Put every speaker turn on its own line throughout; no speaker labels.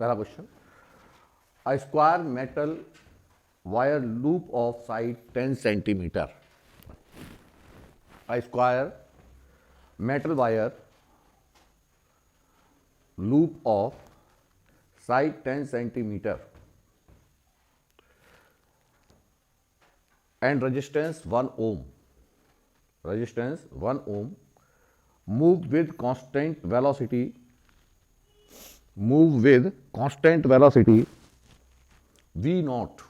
पहला question, a square metal wire loop of side 10 centimeter. A square metal wire loop of side 10 centimeter and resistance 1 ohm. Resistance 1 ohm. Move with constant velocity. Move with constant velocity V naught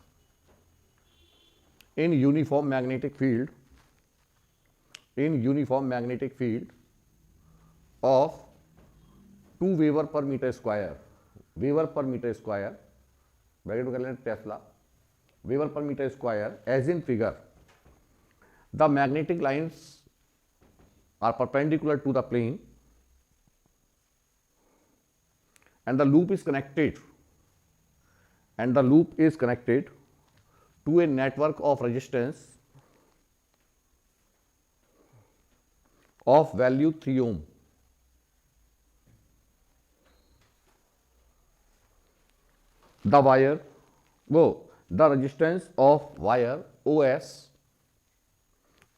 in uniform magnetic field. In uniform magnetic field of 2 Weber per meter square. Weber per meter square. Bracket में कर लें Tesla. Weber per meter square as in figure. The magnetic lines are perpendicular to the plane and the loop is connected to a network of resistance of value 3 ohm. The resistance of wire OS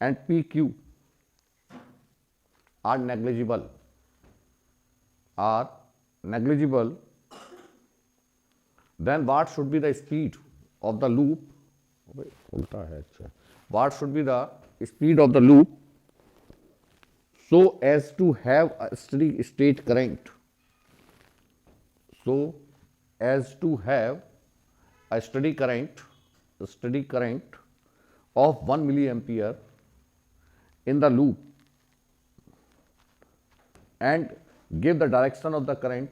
and PQ are negligible. Then what should be the speed of the loop? What should be the speed of the loop so as to have a steady state current? So as to have a steady current of 1 milliampere in the loop and give the direction of the current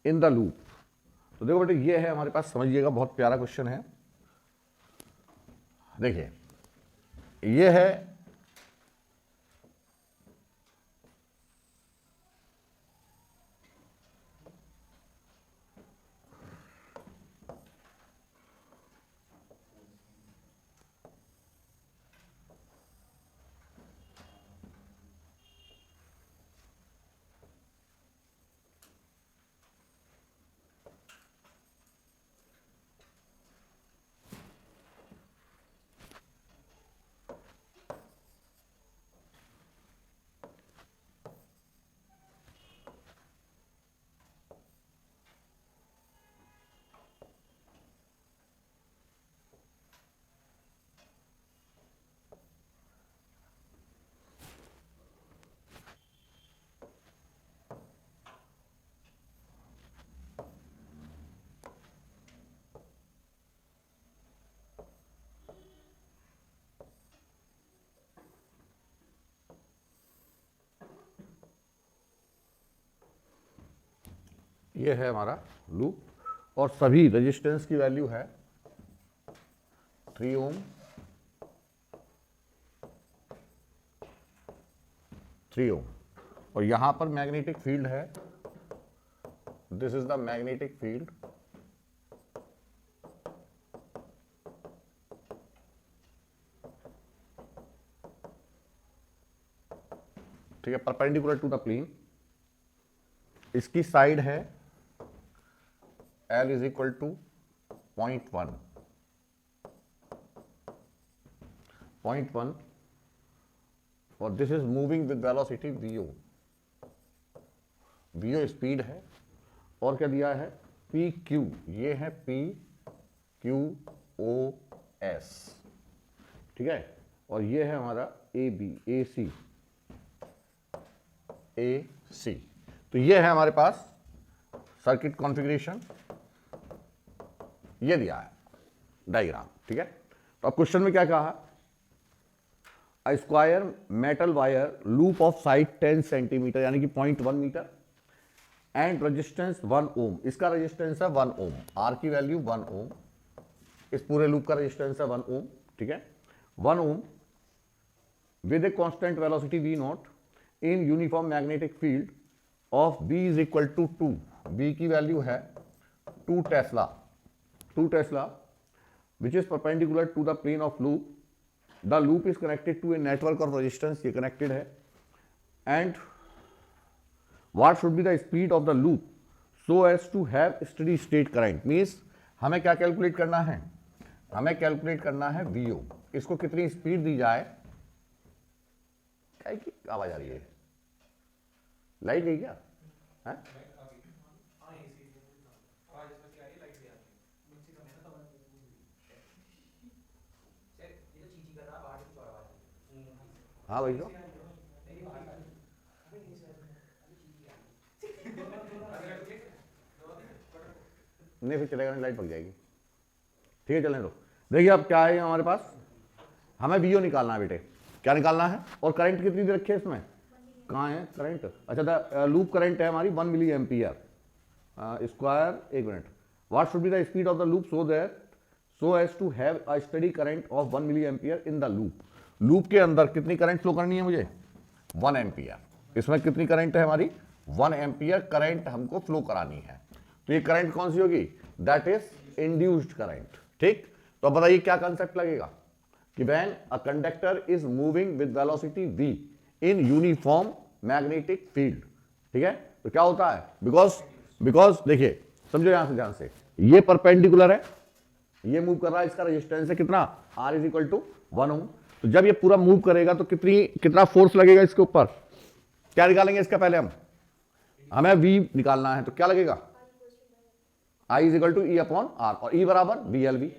in the loop. तो देखो बेटे, ये है हमारे पास, समझिएगा, बहुत प्यारा question है. देखिए, ये है हमारा लूप और सभी रेजिस्टेंस की वैल्यू है 3 ओम, 3 ओम, और यहां पर मैग्नेटिक फील्ड है. This is the magnetic field. ठीक है, परपेंडिकुलर टू द प्लेन. इसकी साइड है L is equal to 0.1 और this is moving with velocity VO. VO speed है और क्या दिया है PQ. ये है PQOS. ठीक है, और ये है हमारा AC. तो ये है हमारे पास सर्किट कॉन्फ़िगरेशन, ये दिया है डायग्राम. ठीक है, तो अब क्वेश्चन में क्या कहा, a square metal wire loop of side 10 centimetre यानी कि 0.1 मीटर एंड रेजिस्टेंस 1 ओम. इसका रेजिस्टेंस है 1 ओम. आर की वैल्यू 1 ओम. इस पूरे लूप का रेजिस्टेंस है 1 ओम. ठीक है, 1 ohm with a constant velocity V naught in uniform magnetic field of B is equal to 2. B की वैल्यू है 2 tesla which is perpendicular to the plane of loop. The loop is connected to a network of resistance. ये connected है and what should be the speed of the loop so as to have steady state current. Means हमें क्या calculate करना है, हमें calculate करना है VO, इसको कितनी स्पीड दी जाए। क्या की आवाज आ रही है, लाइट गई क्या है? हाँ भाई तो नहीं फिर चलेगा नहीं, लाइट पक जाएगी। ठीक है चलें, तो देखिए अब क्या है हमारे पास, हमें वीओ निकालना है बेटे। क्या निकालना है, और करंट कितनी दे रखी है इसमें, कहाँ है करंट? अच्छा लूप करंट है हमारी 1 मिली एम्पियर स्क्वायर। एक minute, what should be the speed of the loop so as to have a steady current of 1 milli ampere in the loop. Loop के अंदर कितनी करंट फ्लो करनी है मुझे, 1 एम्पियर। इसमें कितनी करंट है हमारी, 1 एम्पियर करंट हमको फ्लो करानी है। तो ये करंट कौन सी होगी, दैट इज इंड्यूस्ड करंट। ठीक, तो अब बताइए क्या कंसेप्ट लगेगा कि when a conductor is moving with velocity v in uniform magnetic field. ठीक है, तो क्या होता है, बिकॉज देखिए समझो यहां से ध्यान से, ये परपेंडिकुलर है, ये मूव कर रहा है, इसका रेजिस्टेंस है कितना, R इज इक्वल टू 1 ओम। तो जब ये पूरा मूव करेगा तो कितना फोर्स लगेगा इसके ऊपर, क्या निकालेंगे इसका, पहले हमें V निकालना है, तो क्या लगेगा, I is equal to E upon R, और E बराबर VLV।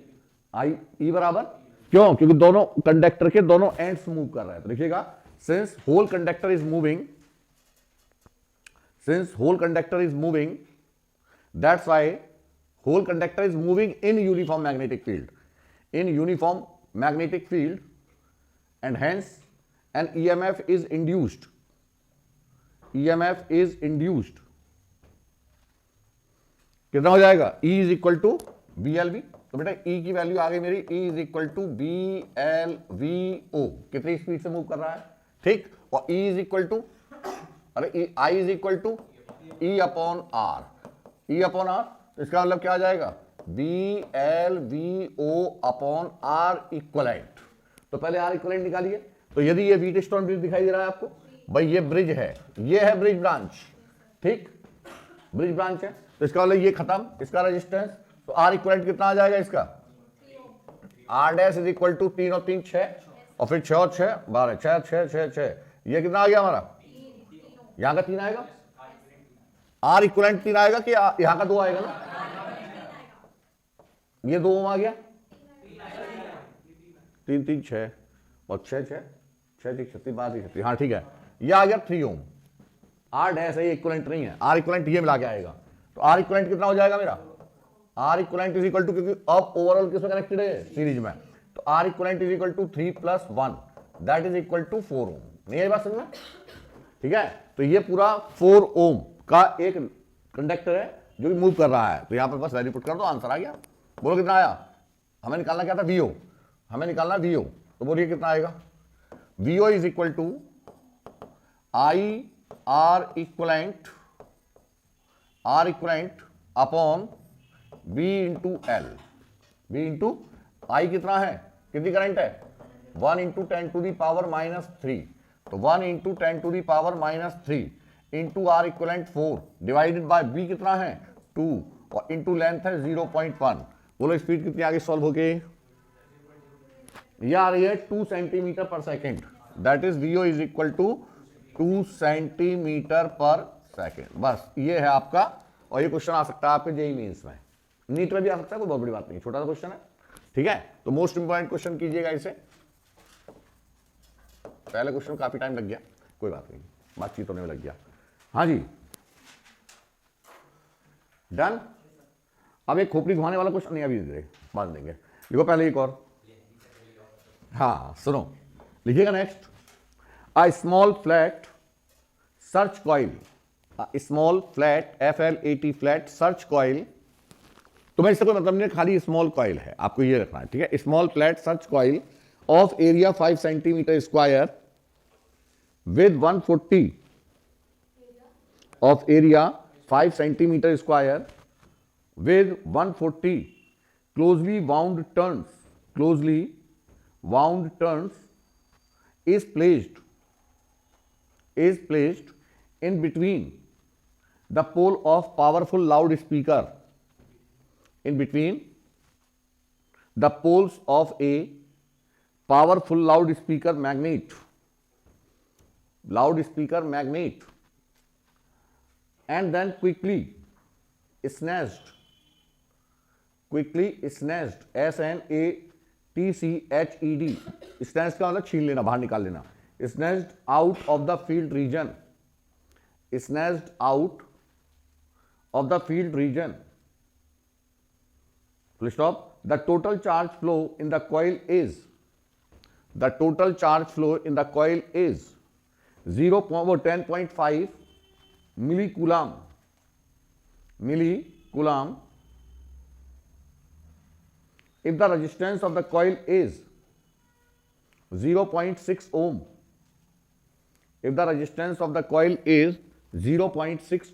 E बराबर क्यों, क्योंकि दोनों कंडक्टर के दोनों एंड्स मूव कर रहे हैं। तो देखिएगा, since whole conductor is moving that's why whole conductor is moving in uniform magnetic field and hence an EMF is induced कितना हो जाएगा, E is equal to VLV। तो बेटा E की वैल्यू आ गई मेरी, E is equal to BLVO, कितनी speed से मूव कर रहा है। ठीक, और E is equal to I is equal to E upon R, तो इसका मतलब क्या आ जाएगा, BLVO अपॉन R इक्वलेंट। तो पहले R इक्वलेंट निकालिए। तो यदि ये व्हीटस्टोन ब्रिज दिखाई दे रहा है आपको, भाई ये ब्रिज है, ये है ब्रिज ब्रांच। ठीक, ब्रिज ब्रांच है, तो इसका मतलब ये खत्म, इसका रेजिस्टेंस। तो R इक्वलेंट कितना आ जाएगा इसका, R dash is equal to 3 और 3 6, और फिर 6 और 6 12, 6 6 6 6, ये कितना आ गया हमारा, यहां का 3 आएगा, R इक्वलेंट 3 आएगा कि यहां का 2 आएगा ना, ये 2 ओम आ गया, 3 3 6 और 6 6 6 6 36 12 36, हाँ ठीक है, ये आ गया 3 ओम। R डैश है, ये इक्वलेंट नहीं है, R इक्वलेंट ये मिला के आएगा। तो R इक्वलेंट कितना हो जाएगा मेरा, R equivalent is equal to, क्योंकि अब ओवरऑल किसमें कनेक्टेड है, सीरीज में, तो R equivalent is equal to 3 + 1 that is equal to 4 ohm. नहीं है बात समझ में, ठीक है। तो ये पूरा 4 ओम का एक कंडक्टर है जो कि मूव कर रहा है। तो यहां पर बस वैल्यू पुट कर दो, आंसर आ गया। बोलो कितना आया, हमें निकालना क्या था, VO, हमें निकालना VO। तो बोलिए कितना आएगा, VO is equal to R equivalent upon B into L। B into I कितना है, कितनी करंट है, 1 इंटू 10 टू दी पावर -3, तो 1 into 10 to the power -3 into R equivalent 4 divided by B कितना है 2, और इंटू लेंथ है 0.1। बोलो स्पीड कितनी आगे सॉल्व हो गई, ये आ रही है 2 centimetre per second, that is VO is equal to 2 centimetre per second. बस ये है आपका, और ये क्वेश्चन आ सकता है आपके जेईई मेंस में, नीट में भी आ सकता है, कोई बहुत बड़ी बात नहीं, छोटा सा क्वेश्चन है, ठीक है। तो मोस्ट इंपॉर्टेंट क्वेश्चन कीजिएगा इसे, पहले क्वेश्चन काफी टाइम लग गया, कोई बात नहीं, बातचीत होने में लग गया। हाँ जी डन। अब एक खोपड़ी घुमाने वाला क्वेश्चन नहीं, अभी बात देंगे, लिखो पहले एक और, हाँ सुनो, लिखिएगा नेक्स्ट, अ small flat search coil, small flat FLAT flat search coil, तो मैं इससे कोई मतलब नहीं, खाली स्मॉल कॉइल है, आपको ये रखना है, ठीक है। Small flat search coil of area 5 centimetre square with 140 of area 5 centimetre square with 140 closely wound turns is placed in between the pole of powerful loud speaker in between the poles of a powerful loudspeaker magnet and then quickly snatched SNATCHED snatched का मतलब छीन लेना, बाहर निकाल लेना, snatched out of the field region full stop. The total charge flow in the coil is 10.5 millicoulomb if the resistance of the coil is 0.6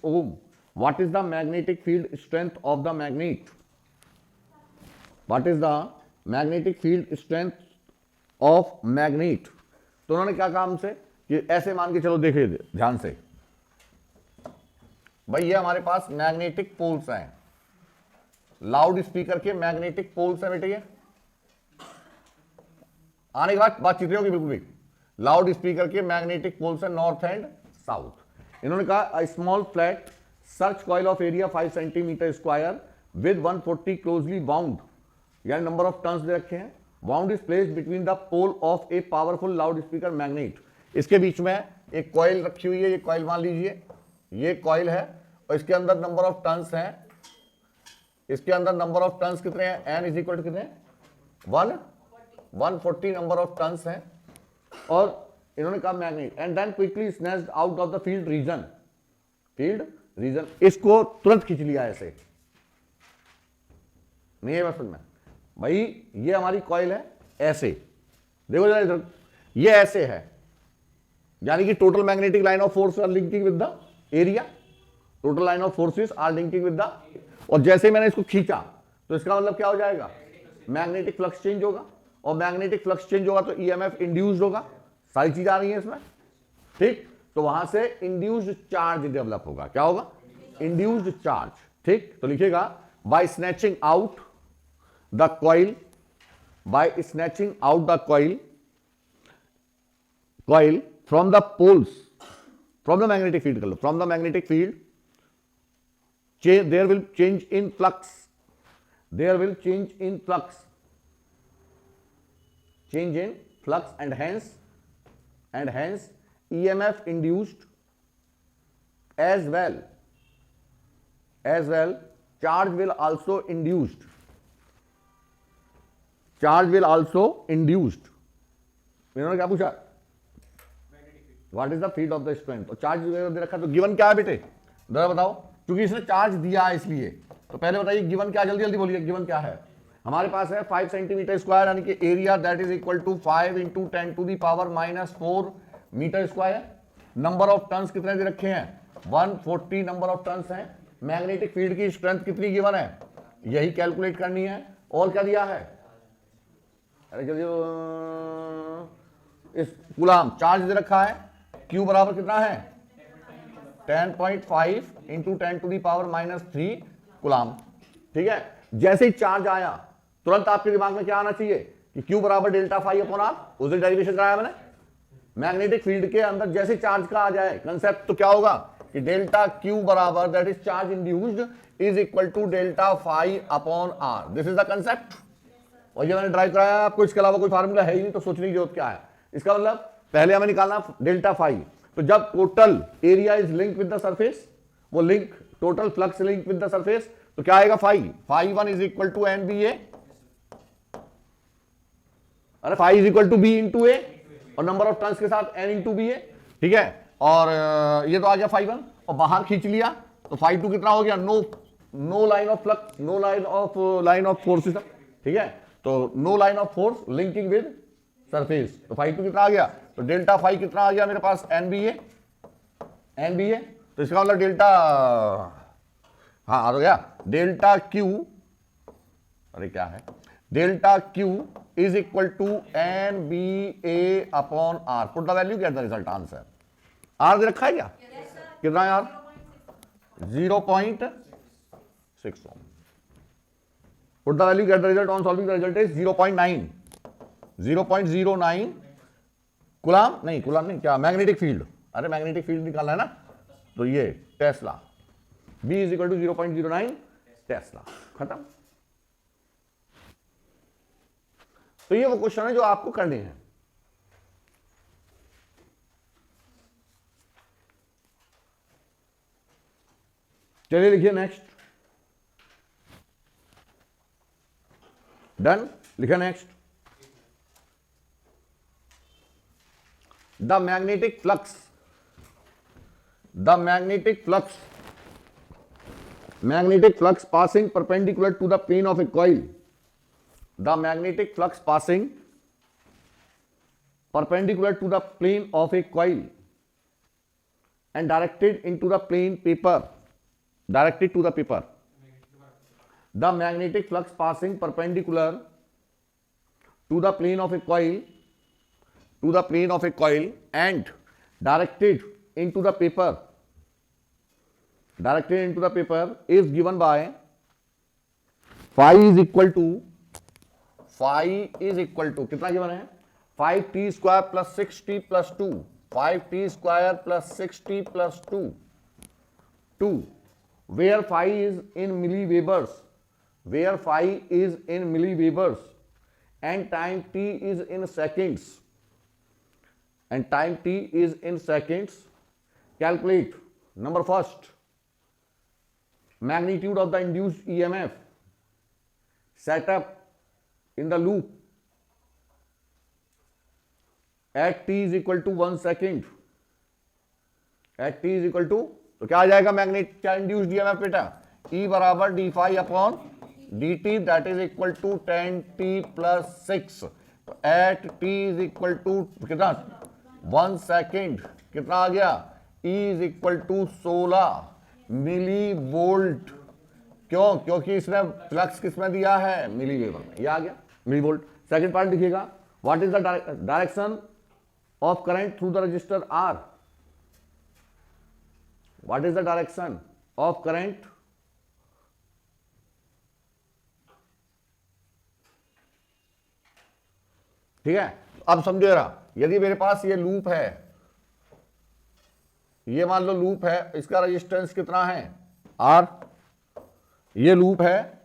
ohm. What is the magnetic field strength of the magnet? तो उन्होंने क्या कहा हमसे कि ऐसे मान के चलो, देखिए ध्यान से भाई, ये हमारे पास मैग्नेटिक पोल्स हैं, लाउड स्पीकर के मैग्नेटिक पोल्स हैं बेटे। ये आने के बाद बातचीत होगी बिल्कुल भी। लाउड स्पीकर के मैग्नेटिक पोल्स हैं नॉर्थ एंड साउथ। इन्होंने कहा a small flat search coil of area 5 centimetre square with 140 closely bound, यानी नंबर ऑफ टर्न्स दे रखे हैं, bound is placed between the pole of a powerful loud speaker magnet. इसके बीच में एक कॉइल रखी हुई है, ये कॉइल मान लीजिए, ये कॉइल है और इसके अंदर नंबर ऑफ टर्न्स हैं। इसके अंदर नंबर ऑफ टर्न्स कितने हैं? एन इज इक्वल टू कितने? 140 नंबर ऑफ टर्न्स हैं। और इन्होंने कहा magnet and then quickly snatched out of the field region. इसको तुरंत खींच लिया ऐसे, नहीं है बस में भाई, ये हमारी कॉइल है ऐसे, देखो जरा इधर, ये ऐसे है, यानी कि total magnetic line of force are linking with the area, total line of forces are linking with the, और जैसे मैंने इसको खींचा तो इसका मतलब क्या हो जाएगा? मैग्नेटिक फ्लक्स चेंज होगा, और मैग्नेटिक फ्लक्स चेंज होगा तो ईएमएफ इंड्यूस्ड होगा। सारी चीज आ रही है इसमें, ठीक। तो वहां से इंड्यूस्ड चार्ज डेवलप होगा। क्या होगा? इंड्यूस्ड चार्ज, ठीक। तो लिखिएगा by snatching out the coil, from the poles, from the magnetic field कर लो, from the magnetic field there will change in flux, and hence EMF induced as well charge will also induced इन्होंने क्या पूछा? What is the field of the strength. तो charge दे रखा, तो given क्या है बेटे जरा बताओ, क्योंकि इसने चार्ज दिया है इसलिए। तो पहले बताइए गिवन क्या, जल्दी जल्दी बोलिए गिवन क्या है। हमारे पास है 5 सेंटीमीटर स्क्वायर, यानी कि area that is equal to 5 into 10 to the power -4 metre square. Number of turns कितने दे रखे हैं? 140 नंबर ऑफ टर्न्स हैं। मैग्नेटिक फील्ड की स्ट्रेंथ कितनी गिवन है, यही कैलकुलेट करनी है। और क्या दिया है? अरे जल्दी, इस कूलम चार्ज दे रखा है, Q बराबर कितना है? 10.5 into 10 to the power -3 coulomb, ठीक है। जैसे ही चार्ज आया तुरंत आपके दिमाग में क्या आना चाहिए कि Q बराबर डेल्टा फाई अपॉन आर। उस दिन डेरिवेशन कराया मैंने। मैग्नेटिक फील्ड के अंदर जैसे चार्ज का आ जाए कंसेप्ट, तो क्या होगा कि डेल्टा Q बराबर that is charge induced is equal to delta phi upon R. This is the concept. और ये मैंने ड्राइव कराया आपको, इसके अलावा कोई फार्मूला है ही नहीं, तो सोचने की जरूरत क्या है। इसका मतलब पहले हमें निकालना डेल्टा फाई। तो जब total area is link with the surface, वो link total flux link with the surface, तो क्या आएगा? Phi 1 is equal to N B A, अरे phi is equal to B into A, और नंबर ऑफ टर्न्स के साथ N into B ए, ठीक है। और ये तो आ गया फाई 1, और बाहर खींच लिया तो फाई 2 कितना हो गया? No line of flux, no line of force, ठीक है। तो no line of force linking with surface, तो फाई 2 कितना आ गया? तो डेल्टा फाई कितना आ गया मेरे पास? एन बी ए। तो इसका मतलब डेल्टा, हाँ आ गया, डेल्टा क्यू, अरे क्या है, delta Q is equal to N B A upon R. Put the value, get the result answer. R दे रखा है क्या? कितना है R? 0.6 ohm. Put the value, get the result. On solving, the result is 0.9 coulomb नहीं, क्या, magnetic field. अरे magnetic field निकालना है ना, तो ये tesla, B is equal to 0.09 tesla. खत्म. तो ये वो क्वेश्चन है जो आपको करने हैं. चलिए लिखिए नेक्स्ट. डन. लिखिए next. The magnetic flux passing perpendicular to the plane of a coil. The magnetic flux passing perpendicular to the plane of a coil and directed to the paper. The magnetic flux passing perpendicular to the plane of a coil and directed into the paper is given by phi is equal to कितना given है, 5t square plus 6t plus 2, 5t square plus 6t plus 2, where phi is in milliwebers and time t is in seconds. Calculate. Number first, magnitude of the induced EMF set up in the loop at t is equal to 1 second. तो क्या आ जाएगा क्या induced EMF बेटा, E बराबर d phi upon d t, that is equal to 10t plus 6. तो at t is equal to कितना, 1 second. कितना आ गया, E is equal to 16 milli volt. क्यों, क्योंकि इसने फ्लक्स किसमें दिया है, मिली वेबर में. ये आ गया मिली वोल्ट. सेकेंड पार्ट लिखिएगा. What is the direction of current through the register R? What is the direction of current ठीक है. अब समझो जरा, यदि मेरे पास ये लूप है, ये मान लो लूप है, इसका रेजिस्टेंस कितना है, R. ये लूप है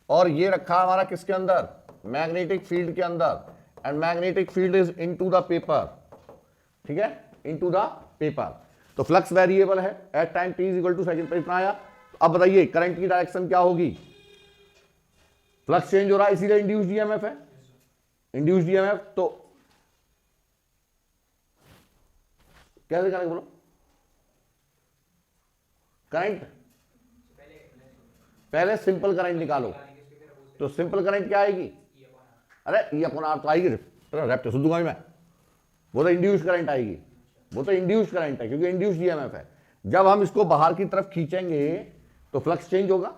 और ये रखा हमारा किसके अंदर, मैग्नेटिक फील्ड के अंदर. And magnetic field is into the paper. ठीक है, इनटू द पेपर. तो फ्लक्स वेरिएबल है at time t is equal to second पर इतना आया. अब बताइए करंट की डायरेक्शन क्या होगी, फ्लक्स चेंज हो रहा है इसीलिए इंड्यूस्ड ईएमएफ है. इंड्यूस्ड ईएमएफ तो कैसे करेंगे बोलो, करंट पहले सिंपल करंट निकालो. तो सिंपल करंट क्या आएगी, अरे ई अपॉन आर तो आएगी, रैप्ट सुन दूंगा मैं. वो तो इंड्यूस्ड करंट आएगी, वो तो इंड्यूस्ड करंट है क्योंकि इंड्यूस्ड ईएमएफ है. जब हम इसको बाहर की तरफ खींचेंगे तो फ्लक्स चेंज होगा.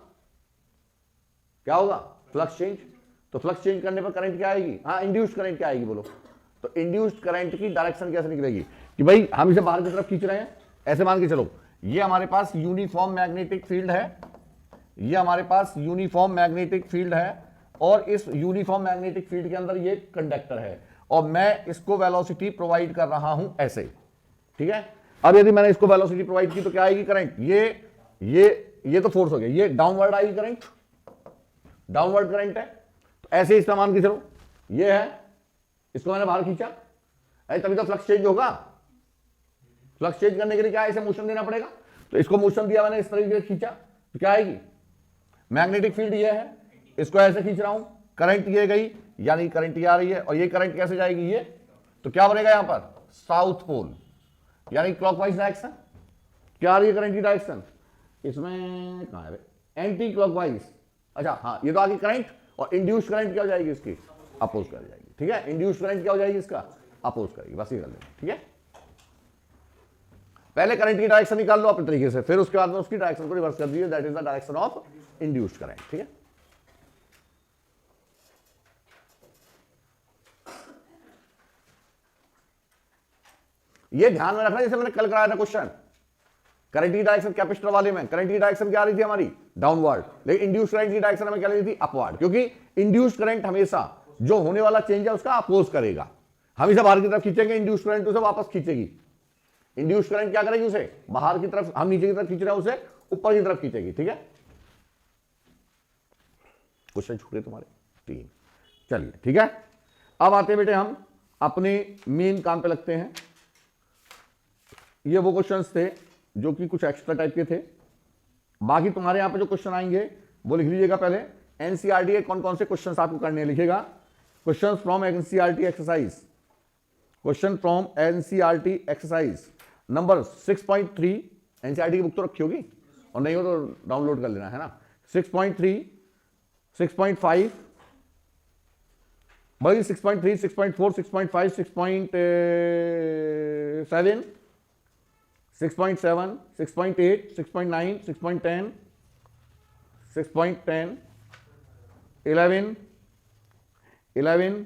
क्या होगा, फ्लक्स चेंज. तो फ्लक्स चेंज करने पर करंट क्या आएगी, हाँ इंड्यूस्ड करंट क्या आएगी बोलो. तो इंड्यूस्ड करंट की डायरेक्शन कैसे निकलेगी कि भाई हम इसे बाहर की तरफ खींच रहे हैं, ऐसे मान के चलो ये हमारे पास यूनिफॉर्म मैग्नेटिक फील्ड है, ये हमारे पास यूनिफॉर्म मैग्नेटिक फील्ड है और इस यूनिफॉर्म मैग्नेटिक फील्ड के अंदर ये कंडक्टर है और मैं इसको वेलोसिटी प्रोवाइड कर रहा हूं ऐसे. ठीक है. अब यदि मैंने इसको वेलोसिटी प्रोवाइड की तो क्या आएगी करंट, ये तो फोर्स हो गया, ये डाउनवर्ड आएगी करंट, डाउनवर्ड करंट है. तो ऐसे इसका मान के चलो ये है, इसको मैंने बाहर खींचा, तभी तो फ्लक्स चेंज होगा. फ्लक्स चेंज करने के लिए क्या ऐसे मोशन देना पड़ेगा. तो इसको मोशन दिया मैंने, इस तरीके से खींचा तो क्या आएगी, मैग्नेटिक फील्ड ये है, इसको ऐसे खींच रहा हूं, करंट ये गई यानी करंट ये आ रही है और ये करंट कैसे जाएगी, ये तो क्या बनेगा यहां पर, साउथ पोल यानी क्लॉकवाइज डायरेक्शन. क्या आ रही है करंट की डायरेक्शन, इसमें कहां है, एंटी क्लॉकवाइज. अच्छा हाँ, ये तो आगे करंट और इंड्यूस्ड करंट क्या हो जाएगी इसकी, अपोज कर जाएगी. ठीक है, इंड्यूस्ड करंट क्या हो जाएगी इसका, अपोज करेगी. बस ये कर लेंगे. ठीक है, पहले करंट की डायरेक्शन निकाल लो अपने तरीके से, फिर उसके बाद में उसकी डायरेक्शन को रिवर्स कर दीजिए, that is the direction of induced current. ठीक है, ये ध्यान में रखना जैसे मैंने कल कराया था क्वेश्चन, करंट की डायरेक्शन कैपेसिटर वाले में करंट की डायरेक्शन क्या आ रही थी हमारी, डाउनवर्ड, लेकिन इंड्यूस करंट की डायरेक्शन हमें क्या लेनी थी, अपवर्ड, क्योंकि इंड्यूस करंट हमेशा जो होने वाला चेंज है उसका अपोज करेगा। हम इसे बाहर की तरफ खींचेंगे, इंड्यूस करंट उसे वापस खींचेगी। इंड्यूस करंट क्या करेगी, उसे बाहर की तरफ, हम नीचे की तरफ खींच रहे हैं उसे ऊपर की तरफ खींचेगी। ठीक है, क्वेश्चन छूटे तुम्हारे 3। चलिए ठीक है, अब आते बेटे हम अपने मेन काम पे लगते हैं। ये वो क्वेश्चंस थे जो कि कुछ एक्स्ट्रा टाइप के थे। बाकी तुम्हारे यहां पे जो क्वेश्चन आएंगे वो लिख लीजिएगा पहले। एनसीईआरटी के कौन कौन से क्वेश्चंस आपको करने हैं, लिखेगा questions from NCERT exercise, question from NCERT exercise number 6.3। NCERT की बुक तो रखी होगी, और नहीं हो तो डाउनलोड कर लेना, है ना। 6.3, 6.5, भाई 6.3, 6.4, 6.5, 6.7, 6.7, 6.8, 6.9, 6.10, 6.10, 11, 11,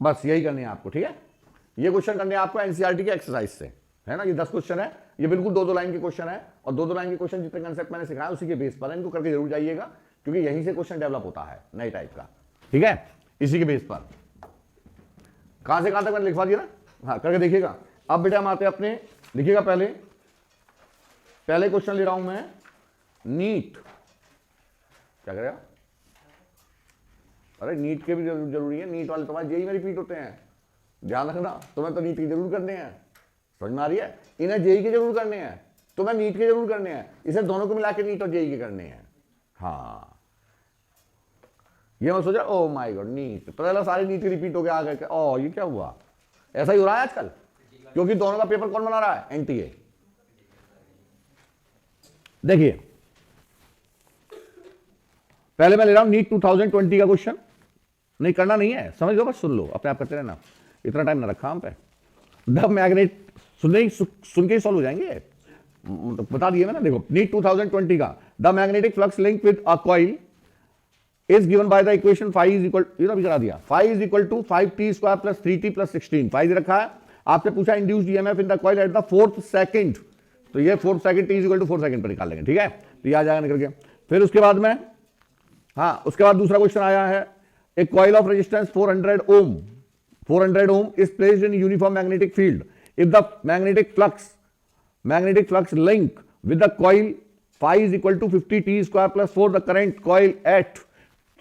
बस यही करने हैं आपको। ठीक है, ये क्वेश्चन करने हैं आपको एनसीईआरटी के एक्सरसाइज से, है ना। ये 10 क्वेश्चन है, ये बिल्कुल 2-2 लाइन के क्वेश्चन है, और 2-2 लाइन के क्वेश्चन जितने कंसेप्ट मैंने सिखाया उसी के बेस पर है, इनको करके जरूर जाइएगा, क्योंकि यहीं से क्वेश्चन डेवलप होता है नए टाइप का। ठीक है, इसी के बेस पर। कहां से कहां तक मैंने लिखवा दिया ना, हाँ करके देखिएगा। अब बेटा हम आते हैं अपने, लिखिएगा पहले क्वेश्चन ले रहा हूं मैं, नीट क्या करेगा, अरे नीट के भी जरूरी है, नीट वाले तुम्हारे जेई में रिपीट होते हैं, ध्यान रखना। तुम्हें तो नीट के जरूर करने हैं, समझ में आ रही है, इन्हें जेई के जरूर करने हैं, तुम्हें नीट के जरूर करने हैं, इसे दोनों को मिला के नीट और जेई के करने हैं। हाँ, ये मैं सोचा ओ माय गॉड नीट, पता चला सारे नीट के रिपीट हो गया आ गए, ओ ये क्या हुआ, ऐसा ही हो रहा है आजकल, क्योंकि दोनों का पेपर कौन बना रहा है, एनटीए। देखिए पहले मैं ले रहा हूं नीट 2020 का क्वेश्चन, नहीं करना नहीं है, समझ लो, बस सुन लो, अपने आप करते रहना, इतना टाइम ना रखा हम पे। द मैग्नेट सुन के ही सॉल्व हो जाएंगे, बता दिए मैंने। देखो नीट 2020 का, the magnetic flux link with a coil is given by the equation phi is equal, ये तो अभी करा दिया, phi is equal to 5t square plus 3t plus 16। phi दे रखा है, आपसे पूछा induced EMF in the coil at the 4th second, तो ये 4th second t is equal to 4 second पर निकाल लेंगे। ठीक है, तो ये आ जाएगा निकल के। फिर उसके बाद में, हाँ उसके बाद दूसरा क्वेश्चन आया है, a coil of resistance 400 ohm is placed in uniform magnetic field if the magnetic flux link with the coil phi is equal to 50t square plus 4 the current coil at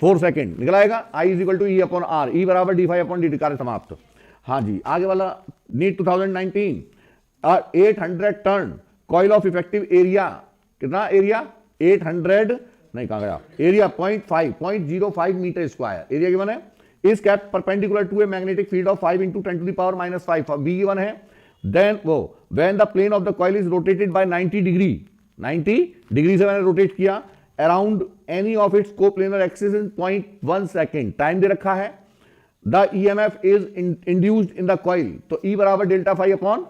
4 second निकल आएगा। I is equal to E upon R, E बराबर d phi upon d t, कार्य समाप्त। हाँ जी, आगे वाला NEET 2019, 800 turn coil of effective area, कितना एरिया 800, नहीं कहा गया, area 0.05 metre square area given है, is kept perpendicular to a magnetic field of 5 × 10 to the power -5, B given है। देन वो when the plane of the coil is rotated by 90 degree से मैंने rotate किया around any of its coplanar axis in 0.1 second, time दे रखा है। The EMF is induced in the coil, तो E बराबर डेल्टा फाई अपॉन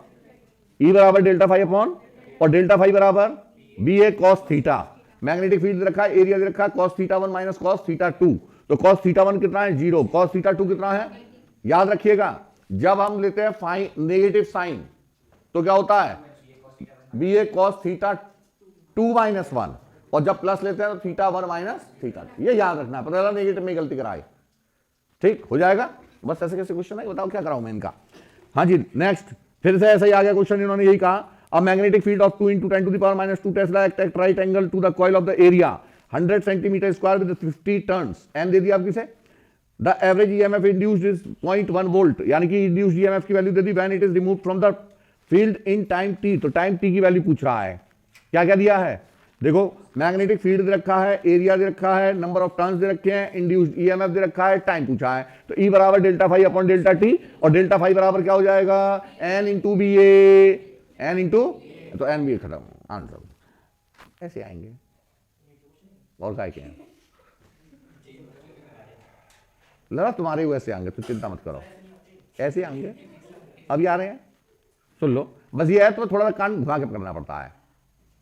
और delta phi बराबर B A cos theta. Magnetic field दे रखा है, एरिया दे रखा है cos θ1 माइनस cos θ2, तो cos θ1 कितना है 0, cos θ2 कितना है, याद रखिएगा जब हम लेते हैं नेगेटिव साइन तो क्या होता है बी ए कॉस θ2 माइनस 1, और जब प्लस लेते हैं तो θ1 माइनस θ2, ये याद रखना है, पता नेगेटिव में गलती कराए, ठीक हो जाएगा। बस ऐसे कैसे क्वेश्चन है, बताओ क्या कराऊं मैं इनका। हाँ जी, नेक्स्ट फिर से ऐसा ही आ गया क्वेश्चन, इन्होंने यही कहा, a magnetic field of 2 × 10 to the power -2 Tesla act at right angle to the coil of the area 100 centimeter square with 50 turns, n दे दिया आपकी से। the average EMF induced is 0.1 volt, यानी कि induced EMF की value they the when it is removed from the field in time t, तो time t की value पूछ रहा है, क्या क्या दिया है देखो, मैग्नेटिक फील्ड दे रखा है, एरिया दे रखा है, नंबर ऑफ टर्न्स दे रखे हैं, इंड्यूस्ड ईएमएफ दे रखा है, टाइम पूछा है, तो ई बराबर delta phi upon delta t, और डेल्टा फाई बराबर क्या हो जाएगा N into B A, N into, तो एन बी खत्म आंसर। ऐसे आएंगे और क्या क्या लगा तुम्हारे वैसे आएंगे, तो चिंता मत करो, ऐसे आएंगे, अभी आ रहे हैं, सुन लो बस। ये है तो थोड़ा सा कान घुमा के करना पड़ता है,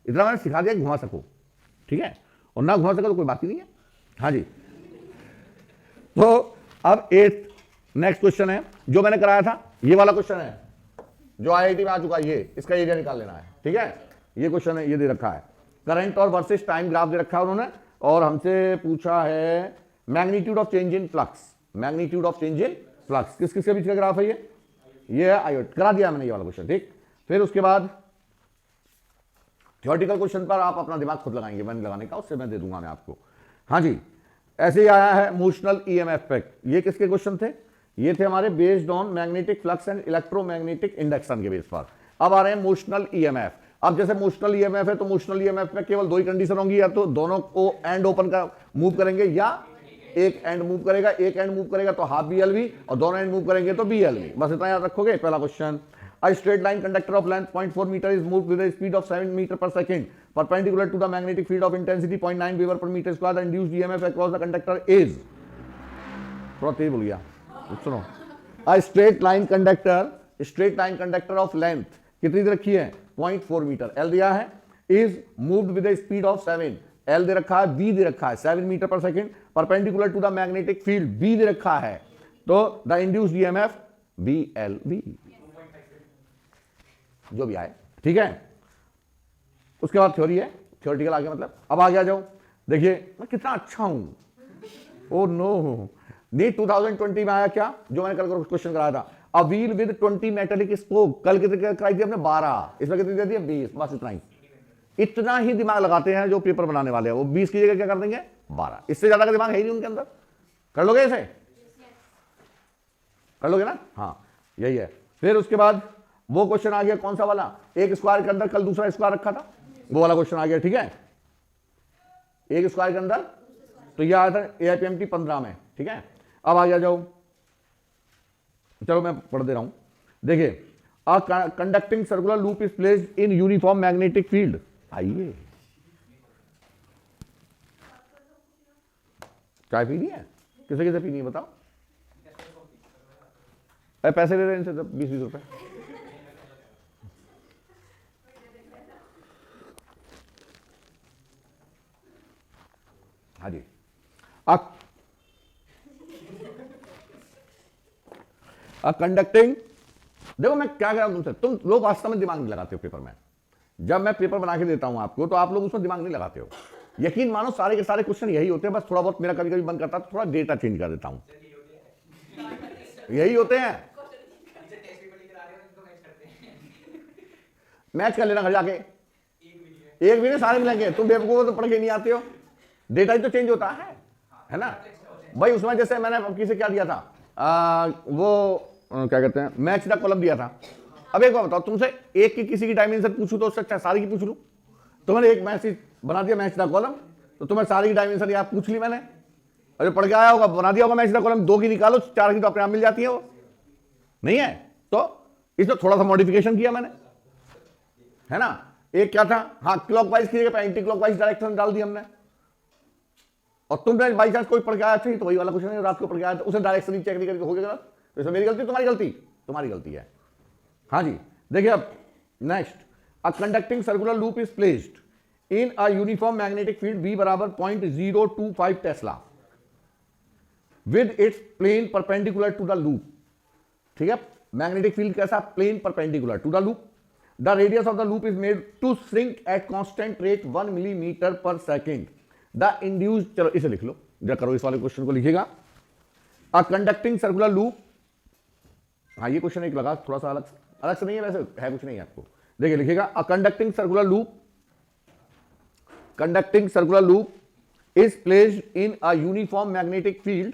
इतना मैंने सिखा दिया कि घुमा सको, ठीक है, और ना घुमा सको तो कोई बात ही नहीं है। हाँ जी, तो अब नेक्स्ट क्वेश्चन है, जो मैंने कराया था ये वाला क्वेश्चन है जो आईआईटी में आ चुका है, ये इसका एरिया निकाल लेना है, ठीक है। ये क्वेश्चन है, ये दे रखा है, करंट और वर्सेस टाइम ग्राफ दे रखा है उन्होंने, और हमसे पूछा है magnitude of change in flux, magnitude of change in flux किस किसके बीच का ग्राफ है ये है आयोट, करा दिया मैंने ये वाला क्वेश्चन, ठीक। फिर उसके बाद थ्योरेटिकल क्वेश्चन पर आप अपना दिमाग खुद लगाएंगे, मैंने लगाने का, उससे मैं दे दूंगा मैं आपको। हाँ जी, ऐसे ही आया है मोशनल ईएमएफ इफेक्ट, ये किसके क्वेश्चन थे, ये थे हमारे based on magnetic flux and electromagnetic induction के बेस पर। अब आ रहे हैं मोशनल ईएमएफ। अब जैसे मोशनल ईएमएफ है तो मोशनल ईएमएफ में केवल दो ही कंडीशन होंगी, या तो दोनों को एंड ओपन का मूव करेंगे, या एक एंड मूव करेगा, एक एंड मूव करेगा तो हाफ BLV, और दोनों एंड मूव करेंगे तो BLV। बस इतना याद रखोगे। पहला question, a straight line conductor of length 0.4 meter is moved with a speed of 7 meter per second perpendicular to the magnetic field of intensity 0.9 weber per meter square. The induced EMF across the conductor is, थोड़ा तेज बोल गया, सुनो, a straight line conductor of length कितनी दे रखी है 0.4 metre, L दिया है, is moved with a speed of 7, L दे रखा है, B दे रखा है 7 मीटर पर second, perpendicular to the magnetic field B दे रखा है, तो the induced EMF BLV जो भी आए, ठीक है। उसके बाद थ्योरी है, थ्योरेटिकल आगे मतलब। अब आगे आ जाओ, देखिए मैं कितना अच्छा हूं। ओ नो, नीट 2020 में आया क्या, जो मैंने कल क्वेश्चन कराया था, a wheel with 20 metallic spoke, कल कितने कराई थी हमने 12, इसमें कितनी दे दी 20, बस इतना ही। इतना ही दिमाग लगाते हैं जो पेपर बनाने वाले हैं, वो 20 की जगह क्या कर देंगे 12, इससे ज्यादा का दिमाग है ही नहीं उनके अंदर। कर लोगे इसे, कर लोगे ना, हाँ यही है। फिर उसके बाद वो क्वेश्चन आ गया, कौन सा वाला, एक स्क्वायर के अंदर कल दूसरा स्क्वायर रखा था, वो वाला क्वेश्चन आ गया, ठीक है। एक स्क्वायर के अंदर, तो ये आया था AIPMT 15 में, ठीक है। अब आ जाओ, चलो मैं पढ़ दे रहा हूं, देखिए, अ conducting circular loop is placed in uniform magnetic field. आइए, चाय पीनी है, किसे किसे पीनी है बताओ, पैसे ले रहे हैं इनसे 20-20 रुपए। हाँ जी, कंडक्टिंग, देखो मैं क्या कह रहा हूं तुमसे, तुम लोग वास्तव में दिमाग नहीं लगाते हो पेपर में। जब मैं पेपर बना के देता हूं आपको तो आप लोग उसमें दिमाग नहीं लगाते हो। यकीन मानो सारे के सारे क्वेश्चन यही होते हैं, बस थोड़ा बहुत मेरा कभी कभी मन करता है तो थोड़ा डेटा चेंज कर देता हूं, यही होते हैं। मैच कर लेना घर जाके, एक भी नहीं सारे मिलेंगे, तुम बेवकूफ तो पढ़ के नहीं आते हो, डेटा ही तो चेंज होता है ना भाई। उसमें जैसे मैंने किसे क्या दिया था, वो क्या कहते हैं, मैच द कॉलम दिया था। अब एक बात बताओ, तुमसे एक की किसी की डायमेंशन पूछूं तो उससे अच्छा सारी की पूछ लूं, तो मैंने एक मैच बना दिया मैच द कॉलम, तो तुम्हें सारी की डायमेंशन याद पूछ ली मैंने, अरे पढ़ के आया होगा, बना दिया होगा मैच द कॉलम, 2 की निकालो 4 की तो अपने आप मिल जाती है, वो नहीं है तो इसमें थोड़ा सा मॉडिफिकेशन किया मैंने, है ना। एक क्या था, हाँ क्लॉकवाइज की जगह एंटी क्लॉकवाइज डायरेक्शन डाल दी हमने, और तुमने बाई चांस कोई पढ़ के आया था तो वही वाला क्वेश्चन है, रात को पढ़ के आया था, उसे डायरेक्शन ही चेक नहीं करके हो गया गलत, तो इसमें मेरी गलती तुम्हारी गलती, तुम्हारी गलती है। हाँ जी, देखिए अब next, a conducting circular loop is placed in a uniform magnetic field B बराबर 0.025 tesla with its plane perpendicular to the loop, ठीक है। मैग्नेटिक फील्ड कैसा, plane perpendicular to the loop, the radius of the loop is made to shrink at constant rate 1 millimetre per second, the induced, चलो इसे लिख लो, जरा करो इस वाले क्वेश्चन को लिखिएगा, अ कंडक्टिंग सर्कुलर लूप, हाँ ये क्वेश्चन एक लगा थोड़ा सा अलग से नहीं है, वैसे है कुछ नहीं है आपको, देखिए लिखिएगा, अ conducting circular loop is placed in a uniform magnetic field,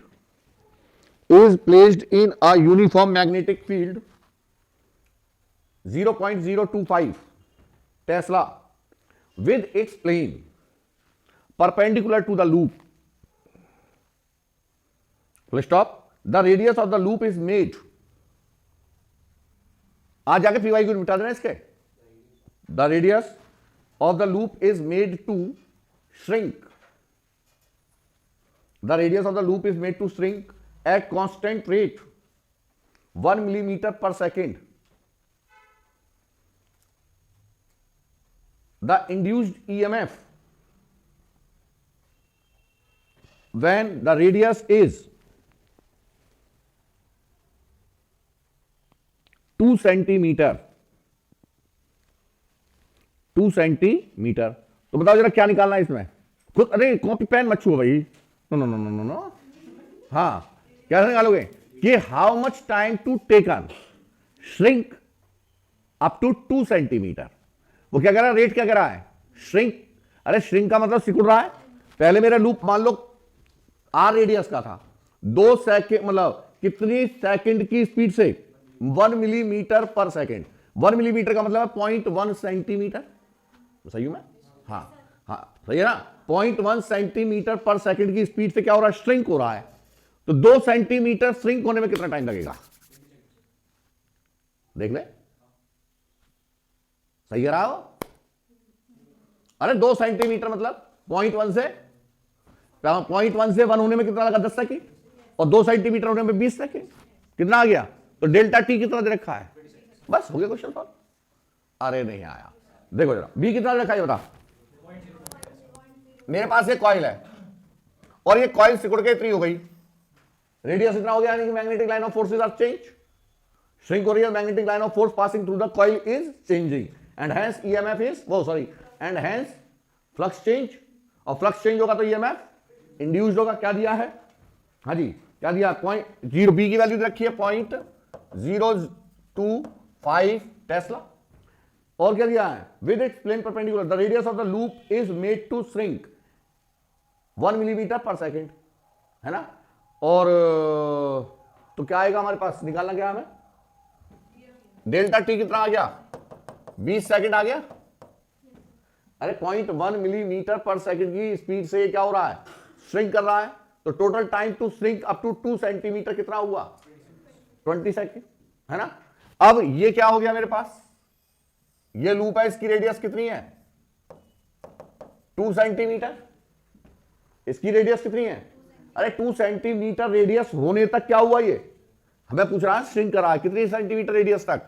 is placed in a uniform magnetic field 0.025 Tesla with its plane perpendicular to the loop. Full stop. The radius of the loop is made. आज जाके P Y को मिटा देना इसके. The radius of the loop is made to shrink. The radius of the loop is made to shrink at constant rate 1 millimeter per second. The induced EMF when the radius is 2 centimetre, 2 centimetre. तो बताओ जरा क्या निकालना है इसमें खुद। अरे copy pen मत छुओ भाई, no no no no no no. हाँ, क्या निकालोगे कि how much time to taken shrink up to 2 centimetre. वो क्या कह रहा है, रेट क्या कह रहा है, श्रिंक। अरे श्रिंक का मतलब सिकुड़ रहा है। पहले मेरा लूप मान लो आर रेडियस का था, 2 सेकेंड मतलब कितनी सेकंड की स्पीड से, 1 मिलीमीटर पर सेकंड। 1 मिलीमीटर का मतलब है 0.1 सेंटीमीटर। सही हूं मैं? हाँ हाँ सही है ना। 0.1 सेंटीमीटर पर सेकंड की स्पीड से क्या हो रहा है, श्रिंक हो रहा है। तो 2 सेंटीमीटर श्रिंक होने में कितना टाइम लगेगा, देख ले। सही है रहा हो? अरे 2 सेंटीमीटर मतलब 0.1 से 1 होने में कितना लगा, 10 सेकेंड। और 2 सेंटीमीटर होने में 20 सेकेंड। कितना आ गया? तो डेल्टा टी कितना दे रखा है, बस हो गया क्वेश्चन सॉल्व। अरे नहीं आया, देखो जरा बी कितना दे रखा है बता। मेरे पास एक कॉइल है और ये कॉइल सिकुड़ के इतनी हो गई, रेडियस इतना हो गया, यानी कि magnetic line of forces are change, shrink हो रही है, magnetic line of force passing through the coil is changing and hence EMF is and hence flux change. और फ्लक्स चेंज होगा तो ईएमएफ इंड्यूस्ड होगा। क्या दिया है, हाँ जी क्या दिया, 0 बी की वैल्यू रखी है 0.025 टेस्ला। और क्या दिया है, with its plane perpendicular the radius of the loop is made to shrink 1 millimetre per second, है ना। और तो क्या आएगा हमारे पास, निकालना क्या हमें, डेल्टा टी कितना आ गया, 20 सेकेंड आ गया। अरे 0.1 मिलीमीटर पर सेकेंड की स्पीड से क्या हो रहा है, श्रिंक कर रहा है। तो total time to shrink up to 2 centimetre कितना हुआ, 20 सेकेंड, है ना। अब ये क्या हो गया मेरे पास, ये लूप है, इसकी रेडियस कितनी है, 2 सेंटीमीटर। इसकी रेडियस कितनी है, अरे 2 सेंटीमीटर रेडियस होने तक क्या हुआ, ये हमें पूछ रहा है श्रिंक करा है कितनी सेंटीमीटर रेडियस तक।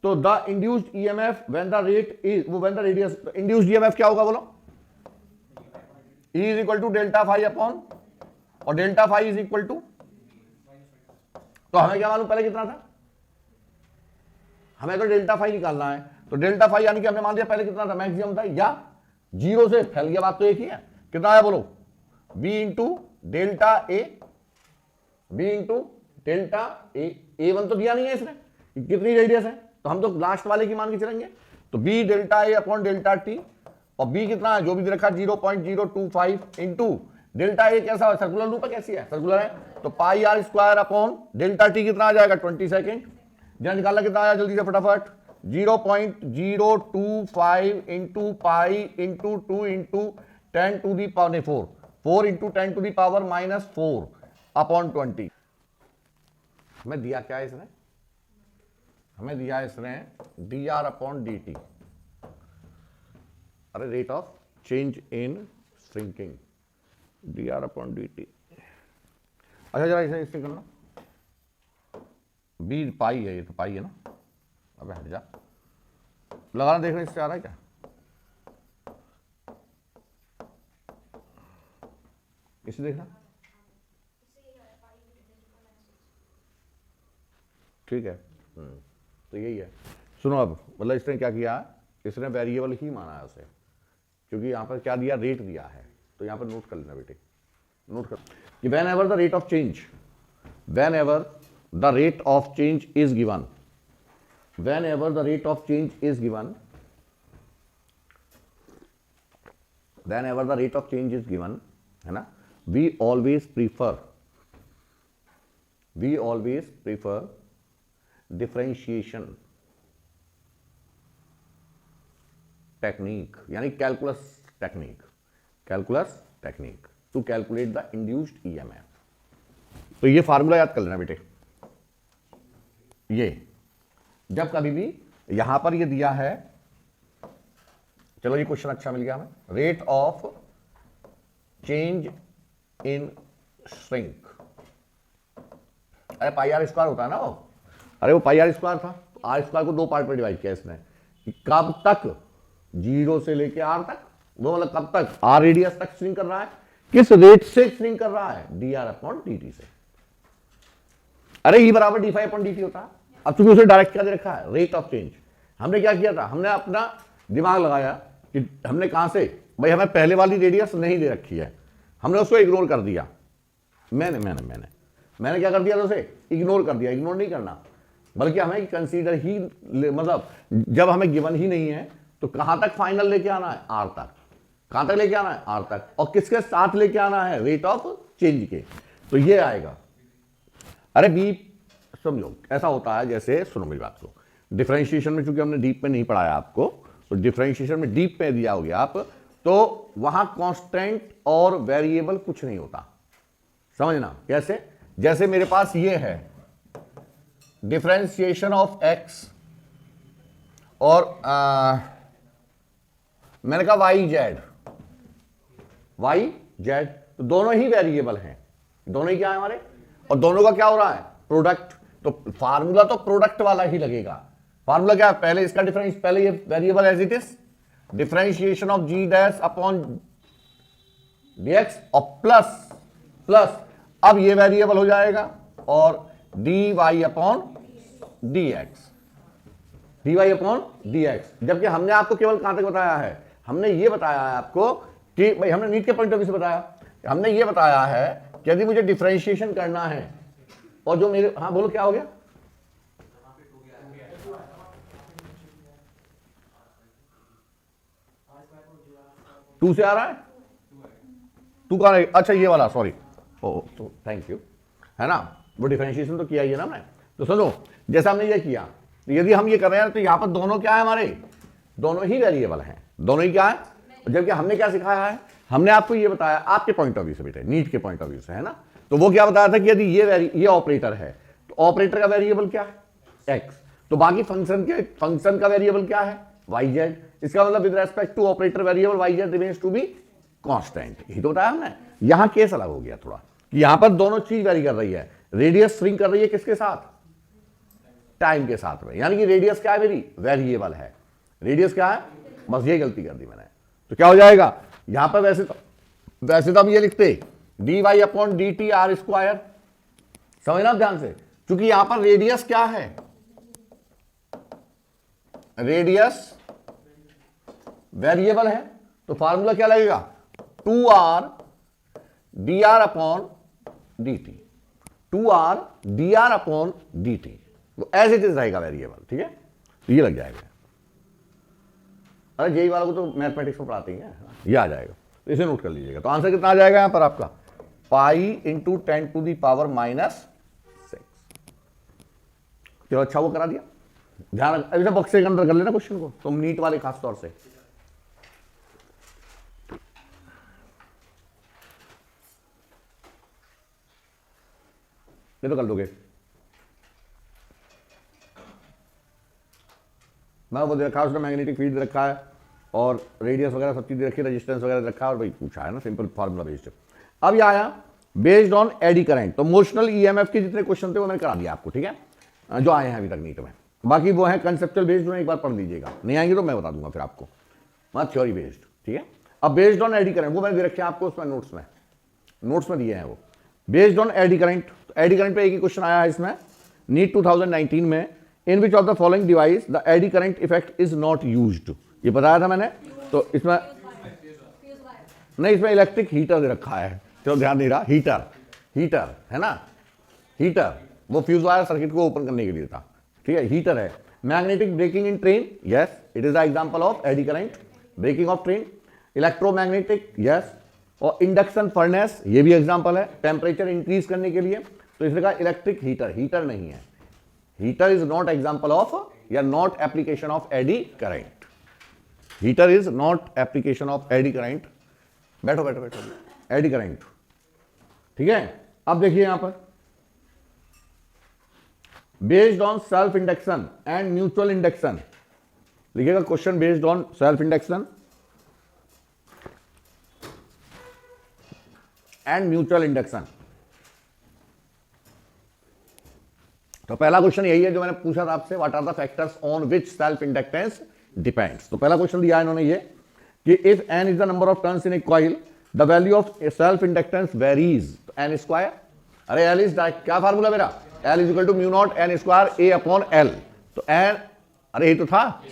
तो the induced EMF when the rate is when the radius, induced EMF क्या होगा बोलो, E is equal to delta phi upon, और delta phi is equal to, तो हमें क्या मालूम पहले कितना था, हमें तो डेल्टा फाई निकालना है। तो डेल्टा फाई यानी कि हमने मान लिया पहले कितना था, मैक्सिमम था, या 0 से फैल गया, बात तो एक ही है। कितना आया बोलो, B into delta A, B into delta A one तो दिया नहीं है इसने, कितनी रेडियस है, तो हम तो लास्ट वाले की मान के चलेंगे। तो B delta A upon delta t, और B कितना है जो भी दे रखा 0.025 इंटू डेल्टा ए, कैसा है सर्कुलर लूप है, कैसी है सर्कुलर है, तो pi r square upon delta t कितना आ जाएगा 20 सेकेंड। जरा निकालना कितना आया जल्दी से फटाफट, 0.025 into pi into 2 into 10 to the power 4 into 10 to the power -4 upon 20। हमें दिया क्या है इसने, हमें दिया इसने dr अपॉन dt, अरे rate of change in shrinking, dr upon dt। अच्छा जरा इसे करना, बी पाई है, ये तो पाई है ना, अबे हट जा, लगाना देखना इससे आ रहा है क्या, इसे देखना, ठीक है। तो यही है, सुनो अब, मतलब इसने क्या किया, इसने वेरिएबल ही माना है उसे, क्योंकि यहां पर क्या दिया, रेट दिया है। तो यहां पर नोट कर लेना बेटे, नोट कर कि when ever the rate of change, when ever the rate of change is given, whenever the rate of change is given, whenever the rate of change is given, है ना, we always prefer differentiation technique, यानी calculus technique to calculate the induced EMF। तो ये formula याद कर लेना बेटे, ये जब कभी भी यहां पर ये दिया है, चलो ये क्वेश्चन अच्छा मिल गया हमें, rate of change in shrink, अरे पाई आर स्क्वायर होता है ना वो, अरे वो पाई आर स्क्वायर था, आर स्क्वायर को 2 पार्ट में डिवाइड किया इसने, कब तक 0 से लेके आर तक, वो मतलब कब तक आर रेडियस तक श्रिंक कर रहा है, किस रेट से श्रिंक कर रहा है, d R upon d t से। अरे ई बराबर d phi upon d t होता है, अब चूंकि उसे डायरेक्ट क्या दे रखा है, रेट ऑफ चेंज। हमने क्या किया था, हमने अपना दिमाग लगाया कि हमने कहां से, भाई हमें पहले वाली रेडियस नहीं दे रखी है, हमने उसको इग्नोर कर दिया। मैंने मैंने मैंने मैंने क्या कर दिया, तो उसे इग्नोर कर दिया। इग्नोर नहीं करना, बल्कि हमें कंसीडर ही, मतलब जब हमें गिवन ही नहीं है तो कहां तक फाइनल लेके आना है, आर तक। कहां तक लेके आना है, आर तक। और किसके साथ लेके आना है, रेट ऑफ चेंज के। तो ये आएगा। अरे बी समझो, ऐसा होता है जैसे, सुनो मेरी बात को, डिफरेंशिएशन में चूंकि हमने डीप में नहीं पढ़ाया आपको, तो डिफरेंशिएशन में डीप में दिया होगा आप, तो वहां कांस्टेंट और वेरिएबल कुछ नहीं होता। समझना कैसे, जैसे मेरे पास ये है डिफरेंशिएशन ऑफ एक्स और मैंने कहा वाई जेड, तो दोनों ही वेरिएबल हैं, दोनों ही क्या है हमारे, और दोनों का क्या हो रहा है, प्रोडक्ट। तो फार्मूला तो प्रोडक्ट वाला ही लगेगा। फार्मूला क्या है, पहले इसका डिफरेंस, पहले ये variable as it is, differentiation of G dash upon dx, और प्लस अब ये वेरिएबल हो जाएगा और d y upon d x, जबकि हमने आपको केवल कहां तक बताया है, हमने ये बताया है आपको कि भाई, हमने नीट के पॉइंट ऑफ व्यू से बताया, हमने ये बताया है कि यदि मुझे डिफरेंशिएशन करना है, और जो मेरे, हाँ बोलो क्या हो गया, टू से आ रहा है, टू का, अच्छा ये वाला, सॉरी, ओ तो थैंक यू, है ना, वो डिफरेंशिएशन तो किया ही है ना मैं। तो सुनो, जैसा हमने ये किया, तो यदि हम ये कर रहे हैं तो यहां पर दोनों क्या है हमारे, दोनों ही वेरिएबल हैं, दोनों ही क्या है। जबकि हमने क्या सिखाया है, हमने आपको ये बताया आपके पॉइंट ऑफ व्यू से बेटे, नीट के पॉइंट ऑफ व्यू से, है ना, तो वो क्या बताया था कि यदि ये ऑपरेटर है तो ऑपरेटर का वेरिएबल क्या है, एक्स, तो बाकी फंक्शन का वेरिएबल क्या है, वाई जेड। इसका मतलब with respect to operator variable y z remains to be constant. यही तो बताया हमने। यहां केस अलग हो गया थोड़ा, कि यहां पर दोनों चीज वेरी कर रही है, रेडियस श्रिंक कर रही है किसके साथ, टाइम के साथ में, यानी कि रेडियस क्या है मेरी, वेरिएबल है, रेडियस क्या है, बस ये गलती कर दी मैंने। तो क्या हो जाएगा यहां पर, वैसे तो हम ये लिखते d y upon d t R square, समझना ध्यान से, क्योंकि यहां पर रेडियस क्या है, रेडियस वेरिएबल है, तो फार्मूला क्या लगेगा, 2r dr upon dt, 2r dr upon dt, वो एज इट इज रहेगा वेरिएबल, ठीक है, तो ये लग जाएगा। अरे जेई वालों को तो मैथमेटिक्स में पढ़ाते हैं, ये आ जाएगा, तो इसे नोट कर लीजिएगा। तो आंसर कितना आ जाएगा यहां पर आपका, pi into 10 to the power -6। चलो अच्छा वो करा दिया, ध्यान रख, अभी बक्से के अंदर कर लेना क्वेश्चन को, तुम नीट वाले खास तौर से। ये तो कर लोगे, मैं वो दे रखा है, उसने मैग्नेटिक फील्ड दे रखा है और रेडियस वगैरह सब चीज दे रखी है, रेजिस्टेंस वगैरह दे रखा है, और भाई पूछा है ना, सिंपल फार्मूला बेस्ड। अब ये आया बेस्ड ऑन एडी करंट, तो मोशनल ईएमएफ के जितने क्वेश्चन थे वो मैंने करा दिया आपको, ठीक है, जो आए हैं अभी तक नीट में। बाकी वो है कंसेप्चुअल बेस्ड में, एक बार पढ़ लीजिएगा, नहीं आएंगे तो मैं बता दूंगा फिर आपको, मतलब थ्योरी बेस्ड, ठीक है। अब बेस्ड ऑन एडी करंट वो मैंने दे रखे हैं आपको उसमें, नोट्स में दिए हैं वो, बेस्ड ऑन एडी करंट। तो एडी करंट पे एक ही क्वेश्चन आया है इसमें नीट 2019 में, in which of the following device the eddy current effect is not used, ये बताया था मैंने। तो इसमें नहीं, इसमें इलेक्ट्रिक हीटर दे रखा है, चलो ध्यान नहीं रहा, हीटर है ना, हीटर वो फ्यूज वायर सर्किट को ओपन करने के लिए था, ठीक है, हीटर है। Magnetic braking in train, yes it is the example of eddy current, braking of train. Electromagnetic, yes, और इंडक्शन फर्नेस, ये भी एग्जांपल है, टेम्परेचर इंक्रीज करने के लिए। तो इसने कहा इलेक्ट्रिक हीटर नहीं है, heater is not example of या not application of eddy current, heater is not application of eddy current. बैठो, एडी करंट, ठीक है। अब देखिए यहां पर based on self induction and mutual induction, लिखिएगा question based on self induction and mutual induction. तो पहला क्वेश्चन यही है जो मैंने पूछा था आपसे, what are the factors on which self inductance depends. तो पहला क्वेश्चन दिया इन्होंने ये कि if n is the number of turns in a coil the value of self inductance varies, तो n स्क्वायर। अरे एल इज क्या फार्मूला मेरा, L is equal to mu naught N square A upon L. तो N, अरे यही तो था,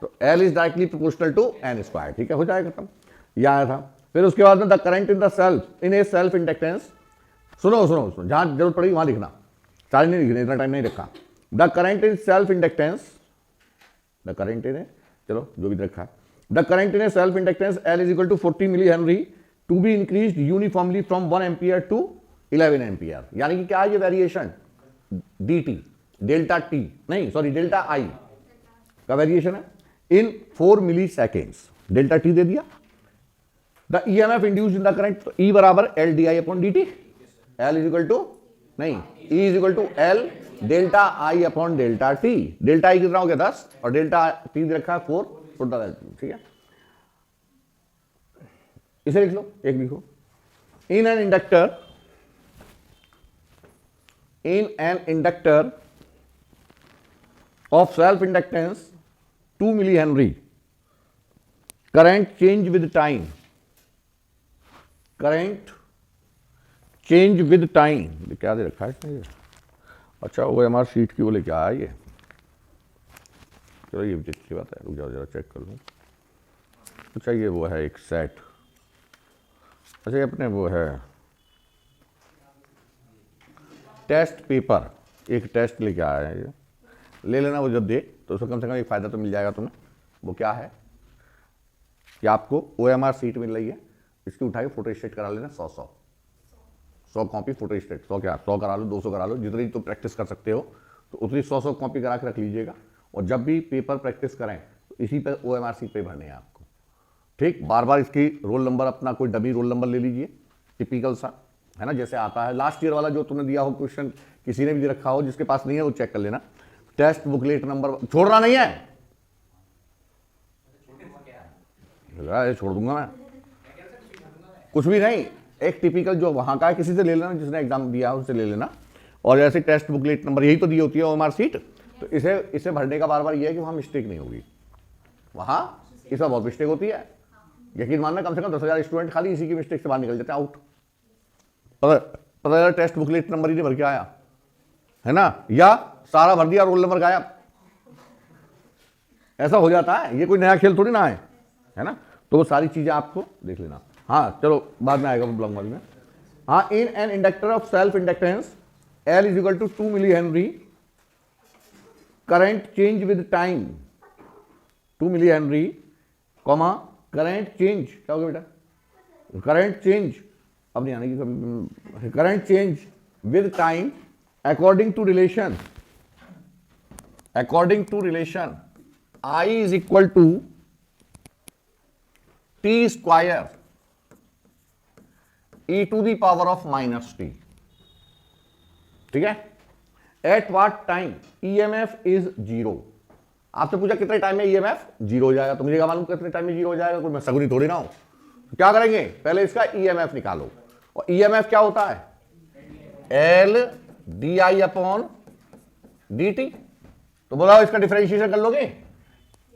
तो L is directly proportional to N square. ठीक है, हो जाएगा खत्म, ये आया था। फिर उसके बाद में the current in the self in a self inductance, सुनो सुनो सुनो, जहां जरूरत पड़ेगी वहां लिखना, सारे नहीं लिखने, इतना टाइम नहीं रखा। The current in self inductance, the current in, चलो जो भी रखा है, the current in a self inductance L is equal to 40 milli henry to be increased uniformly from 1 ampere to 11 ampere. यानी कि क्या है ये वेरिएशन, dt, डेल्टा टी नहीं सॉरी डेल्टा आई का वेरिएशन है in 4 milli seconds, delta t दे दिया। The EMF induced in the current, तो E बराबर L d I upon d t, L is equal to नहीं, E is equal to L delta I upon delta t. Delta I कितना हो गया 10 और delta t दे रखा है 4, ठीक है, इसे लिख लो, एक लिखो। In an inductor of self inductance 2 milli henry, current change with time, current change with time, क्या दे रखा है इसमें, अच्छा वो एमआर शीट की वो लेके आया ये, चलो ये भी अच्छी बात है, रुक जाओ जरा चेक कर लूँ। अच्छा ये वो है एक सेट, अच्छा ये अपने वो है टेस्ट पेपर, एक टेस्ट लेके आया है ये, ले लेना वो जब दे तो उसको कम से कम एक फ़ायदा तो मिल जाएगा तुम्हें। वो क्या है कि आपको OMR सीट मिल रही है, इसकी उठा के फोटो स्टेट करा लेना 100 कॉपी फोटो स्टेट, 100 क्या 100 करा लो, 200 करा लो, जितनी तो प्रैक्टिस कर सकते हो तो उतनी 100 कॉपी करा के रख लीजिएगा। और जब भी पेपर प्रैक्टिस करें तो इसी पर OMR सीट पे भरने हैं आपको, ठीक। बार बार इसकी रोल नंबर, अपना कोई डमी रोल नंबर ले लीजिए, टिपिकल सा है ना, जैसे आता है लास्ट ईयर वाला जो तुमने दिया हो क्वेश्चन, किसी ने भी रखा हो, जिसके पास नहीं है वो चेक कर लेना। टेस्ट बुकलेट नंबर छोड़ना नहीं है, छोड़ दूंगा मैं, कुछ भी नहीं, एक टिपिकल जो वहां का है किसी से ले लेना, जिसने एग्जाम दिया उससे ले लेना। और जैसे टेस्ट बुकलेट नंबर यही तो दी होती है OMR सीट, तो इसे भरने का बार बार ये है कि वहां मिस्टेक नहीं होगी, वहां इसमें बहुत मिस्टेक होती है। यकीन मानना कम से कम 10,000 स्टूडेंट खाली इसी की मिस्टेक से बाहर निकल जाते हैं, आउट। पता टेस्ट बुकलेट नंबर ही नहीं भर के आया है ना, या सारा भर दिया रोल नंबर गायब, ऐसा हो जाता है, ये कोई नया खेल थोड़ी ना है ना। तो वो सारी चीजें आपको देख लेना। हाँ चलो बाद में आएगा वो ब्लॉग में। हाँ, in an inductor of self inductance L is equal to 2 milli henry, current change with time 2 milli henry, comma current change, क्या हो गया बेटा, करंट चेंज अब नहीं आने की, current change with time according to relation I is equal to t square e to the power of minus t, ठीक है। At what time EMF is 0। आपसे पूछा कितने टाइम में EMF 0 हो जाएगा, तो मुझे क्या मालूम कितने टाइम में 0 हो जाएगा, कोई मैं सगुनी थोड़ी ना हूं। तो क्या करेंगे, पहले इसका EMF निकालो, और EMF क्या होता है, L di अपॉन dt। तो बोला इसका डिफरेंशिएशन कर लोगे,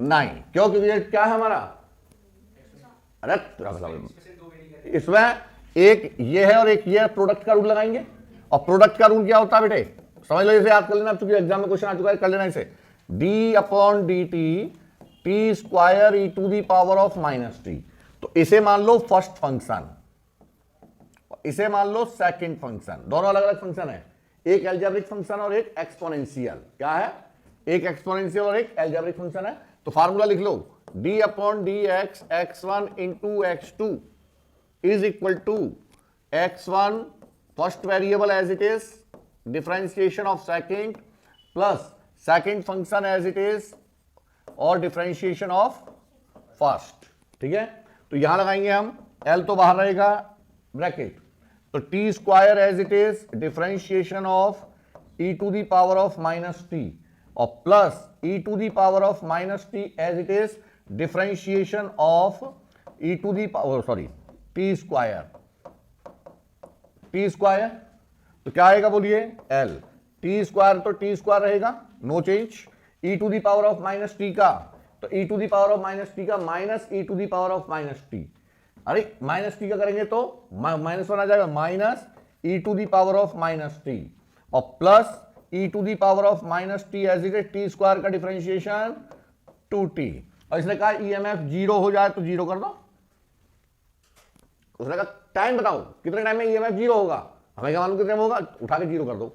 नहीं, क्यों, क्योंकि ये क्या है हमारा, अरे इसमें एक ये है और एक ये है, प्रोडक्ट का रूल लगाएंगे। और प्रोडक्ट का रूल क्या होता है बेटे, समझ लो, इसे याद कर लेना, चूंकि एग्जाम में क्वेश्चन आ चुका है, कर लेना इसे, d अपॉन dt t square e to the power of minus t. तो इसे मान लो फर्स्ट फंक्शन, इसे मान लो सेकंड फंक्शन, दोनों अलग अलग फंक्शन है, एक एल्जेब्रिक फंक्शन और एक एक्सपोनेंशियल। क्या है, एक एक्सपोनेंशियल और एक एल्जेब्रिक फंक्शन है। तो फार्मूला लिख लो, d अपॉन d x x1 into x2 is equal to x1 first variable as it is, differentiation of second plus second function as it is, और डिफरेंशिएशन ऑफ फर्स्ट, ठीक है। तो यहां लगाएंगे हम, L तो बाहर रहेगा ब्रैकेट, तो t square as it is, differentiation of e to the power of minus t, और plus e to the power of minus t as it is, differentiation of e to the power, sorry t square, तो क्या आएगा बोलिए, L t square, तो t square रहेगा, no change, e to the power of minus t का, तो e to the power of minus t का minus e to the power of minus t, अरे माइनस टी का करेंगे तो -1 आ जाएगा, minus e to the power of minus t, और plus e to the power of minus t as it is, t square का differentiation 2t। और इसने कहा ईएमएफ जीरो हो जाए तो जीरो कर दो। उसने कहा टाइम बताओ कितने टाइम में ईएमएफ जीरो होगा, हमें क्या मालूम कितने में होगा, उठा के जीरो कर दो।